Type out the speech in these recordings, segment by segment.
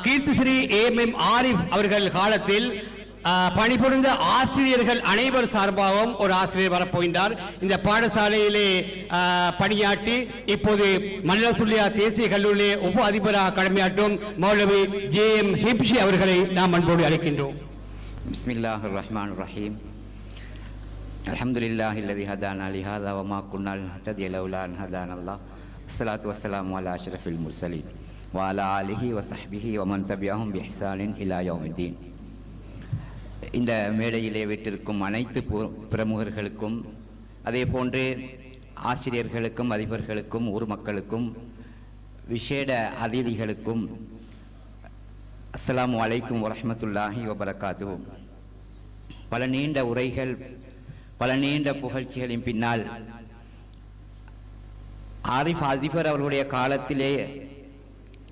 Keerthisri AM Arif அவர்கள் காலத்தில் பணிபுரிந்த ஆசிரியர்கள் அனைவர் சார்பாகவும் ஒரு ஆசிரியர் வரப்போகின்றார். இந்த பாடசாலையிலே பணியாற்றி இப்போது மல்லசுல்லியா தேசிய கல்லூரியிலே உப அதிபராக கடமையாற்றும் மௌலவி JM ஹிப்ஷி அவர்களை நாம் அன்போடு அழைக்கின்றோம். பிஸ்மில்லாஹிர் ரஹ்மானிர் ரஹீம். அல்ஹம்துலில்லாஹி அல்லதி ஹதானா லிஹாதா வமா குன்னா லினஹ்ததிய லௌலா அன் ஹதானல்லாஹ். ஸலாத்து வஸ்ஸலாமு அலா அஷ்ரஃபில் முர்ஸலீன் வ அலா ஆலிஹி வ ஸஹ்பிஹி வ மன் தபிஅஹும் பிஇஹ்சானின் இலா யௌமித்தீன். இந்த மேடையிலே வீட்டிற்கும் அனைத்து பிரமுகர்களுக்கும் அதே போன்று ஆசிரியர்களுக்கும் அதிபர்களுக்கும் ஊர் மக்களுக்கும் விசேட அதிதிகளுக்கும் அஸ்ஸலாமு அலைக்கும் வரஹ்மத்துல்லாஹி வபரகாத்துஹு. பல நீண்ட உரைகள், பல நீண்ட புகழ்ச்சிகளின் பின்னால் ஆரிஃப் அதிபர் அவர்களுடைய காலத்திலே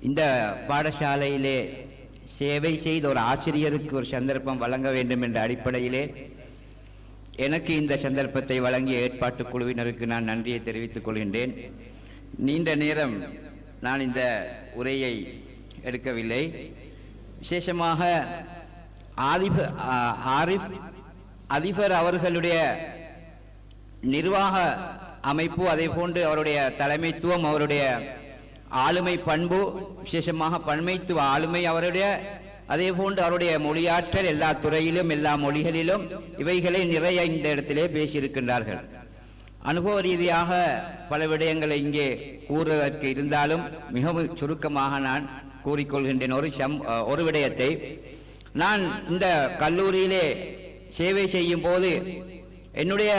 இந்த பாடசாலையிலே சேவை செய்த ஒரு ஆசிரியருக்கு ஒரு சந்தர்ப்பம் வழங்க வேண்டும் என்ற அடிப்படையிலே எனக்கு இந்த சந்தர்ப்பத்தை வழங்கிய ஏற்பாட்டு குழுவினருக்கு நான் நன்றியை தெரிவித்துக் கொள்கின்றேன். நீண்ட நேரம் நான் இந்த உரையை எடுக்கவில்லை. விசேஷமாக ஆரிஃப் அதிபர் அவர்களுடைய நிர்வாக அமைப்பு, அதே போன்று அவருடைய தலைமைத்துவம், அவருடைய ஆளுமை பண்பு, விசேஷமாக பன்மைத்துவ ஆளுமை அவருடைய, அதே போன்று அவருடைய மொழியாற்றல் எல்லா துறையிலும் எல்லா மொழிகளிலும், இவைகளை நிறைய இந்த இடத்திலே பேசியிருக்கின்றார்கள். அனுபவ ரீதியாக பல விடயங்களை இங்கே கூறுவதற்கு இருந்தாலும் மிகவும் சுருக்கமாக நான் கூறிக்கொள்கின்றேன். ஒரு விடயத்தை, நான் இந்த கல்லூரியிலே சேவை செய்யும் போது என்னுடைய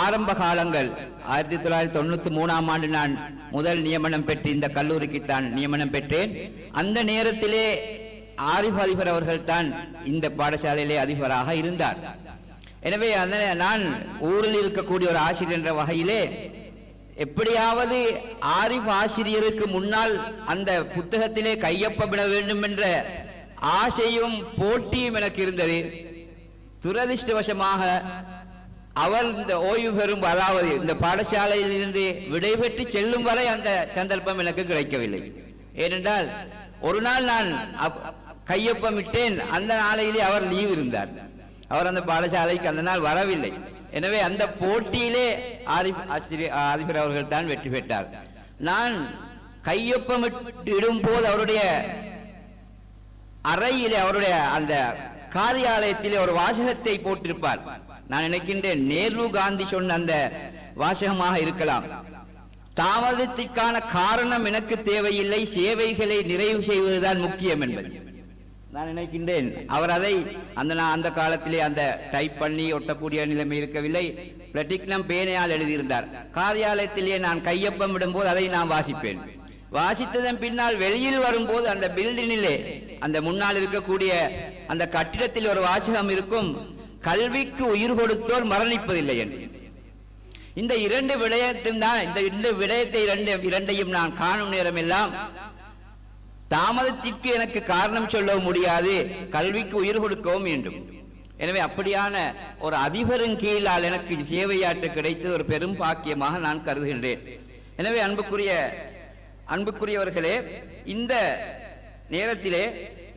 ஆரம்ப காலங்கள் 1993ஆம் ஆண்டு நான் முதல் நியமனம் பெற்று இந்த கல்லூரிக்கு தான் நியமனம் பெற்றேன். அந்த நேரத்திலே ஆரிஃப் அதிபர் அவர்கள் தான் இந்த பாடசாலையிலே அதிபராக இருந்தார். எனவே நான் ஊரில் இருக்கக்கூடிய ஒரு ஆசிரியர் என்ற வகையிலே எப்படியாவது ஆரிஃப் ஆசிரியருக்கு முன்னால் அந்த புத்தகத்திலே கையொப்பமிட வேண்டும் என்ற ஆசையும் போட்டியும் எனக்கு இருந்தது. துரதிர்ஷ்டவசமாக அவர் இந்த ஓய்வு பெறும், அதாவது இந்த பாடசாலையில் இருந்து விடைபெற்று செல்லும் வரை அந்த சந்தர்ப்பம் எனக்கு கிடைக்கவில்லை. ஏனென்றால் ஒரு நாள் நான் கையொப்பமிட்டேன், அந்த நாளையிலே அவர் லீவ் இருந்தார், அவர் அந்த பாடசாலைக்கு அந்த நாள் வரவில்லை. எனவே அந்த போட்டியிலே ஆரிஃப் அதிபர் அவர்கள் தான் வெற்றி பெற்றார். நான் கையொப்பமிடும் போது அவருடைய அறையிலே, அவருடைய அந்த காரியாலயத்திலே ஒரு வாசகத்தை போட்டிருப்பார். நான் நினைக்கின்றேன் நேரு காந்தி சொன்ன அந்த வாசகமாக இருக்கலாம். தாமதத்திற்கான காரணம் எனக்கு தேவையில்லை, சேவைகளை நிறைவு செய்வதுதான் முக்கியம் என்பது நான் நினைக்கின்றேன். அவர் அதை அந்த காலத்திலே அந்த டைப் பண்ணி ஒட்டக்கூடிய நிலைமை இருக்கவில்லை, பிளாட்டினம் பேனையால் எழுதியிருந்தார். காரியாலயத்திலே நான் கையொப்பமிடும் போது அதை நான் வாசிப்பேன். வாசித்ததன் பின்னால் வெளியில் வரும்போது அந்த பில்டிங்கிலே, அந்த முன்னால் இருக்கக்கூடிய அந்த கட்டிடத்தில் ஒரு வாசகம் இருக்கும், கல்விக்கு உயிர் கொடுத்தோர் மரணிப்பதில்லை என்று. இந்த இரண்டு விடயத்தையும் தான், இந்த விடயத்தை இரண்டையும் நான் காணும் நேரம் எல்லாம் தாமதத்திற்கு எனக்கு காரணம் சொல்லவும் முடியாது, கல்விக்கு உயிர் கொடுக்கவும் வேண்டும். எனவே அப்படியான ஒரு அதிபரின் கீழால் எனக்கு சேவையாற்ற கிடைத்தது ஒரு பெரும் பாக்கியமாக நான் கருதுகின்றேன். எனவே அன்புக்குரியவர்களே, இந்த நேரத்திலே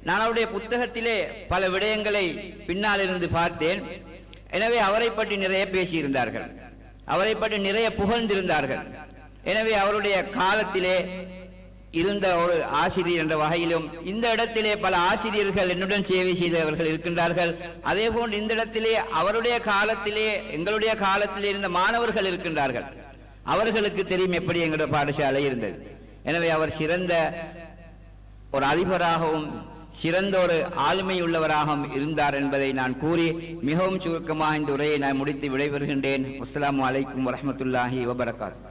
நான் அவருடைய புத்தகத்திலே பல விடயங்களை பின்னால் இருந்து பார்த்தேன். எனவே அவரை பற்றி நிறைய பேசியிருந்தார்கள், அவரை பற்றி நிறைய புகழ்ந்திருந்தார்கள். எனவே அவருடைய காலத்திலே இருந்த ஒரு ஆசிரியர் என்ற வகையிலும் இந்த இடத்திலே பல ஆசிரியர்கள் என்னுடன் சேவை செய்தவர்கள் இருக்கின்றார்கள். அதே போன்று இந்த இடத்திலே அவருடைய காலத்திலே, எங்களுடைய காலத்திலே இருந்த மாணவர்கள் இருக்கின்றார்கள். அவர்களுக்கு தெரியும் எப்படி எங்களுடைய பாடசாலை இருந்தது. எனவே அவர் சிறந்த ஒரு அதிபராகவும் சிறந்த ஒரு ஆளுமை உள்ளவராகவும் இருந்தார் என்பதை நான் கூறி மிகவும் சுருக்கமாக இந்த உரையை நான் முடித்து விடைபெறுகின்றேன். அஸ்ஸலாமு அலைக்கும் வரஹ்மத்துல்லாஹி வபரகாத்துஹு.